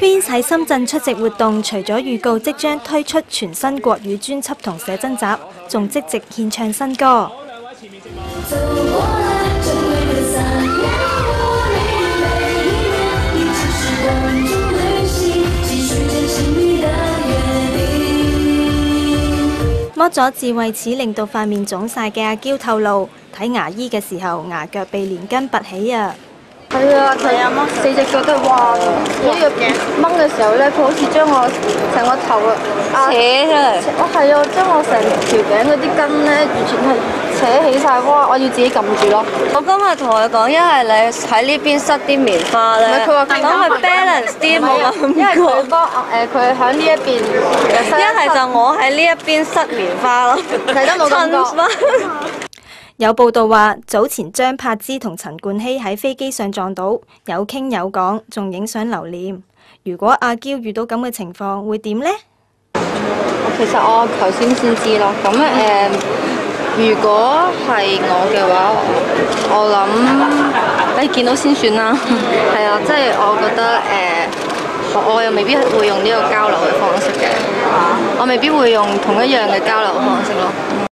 Twins 喺深圳出席活動，除咗預告即將推出全新國語專輯同寫真集，仲即席獻唱新歌。剝咗智慧齒令到塊面腫晒嘅阿嬌透露，睇牙醫嘅時候牙腳被連根拔起啊！係啊，四隻腳都係哇！呢個掹嘅時候咧，佢好似將我成個頭扯出嚟。我係啊，將我成條頸嗰啲筋咧，完全係扯起晒。哇！我要自己撳住咯。我今日同佢講，一係你喺呢邊塞啲棉花咧，佢話等佢 balance 啲冇咁因為佢幫佢喺呢一邊，一係就我喺呢一邊塞棉花咯，睇得冇感覺。有報道話，早前張柏芝同陳冠希喺飛機上撞到，有傾有講，仲影相留念。如果阿嬌遇到咁嘅情況，會點呢？其實我頭先知咯，咁如果係我嘅話，我諗見到先算啦。係啊，即係我覺得我又未必會用呢個交流嘅方式嘅，我未必會用同一樣嘅交流方式咯。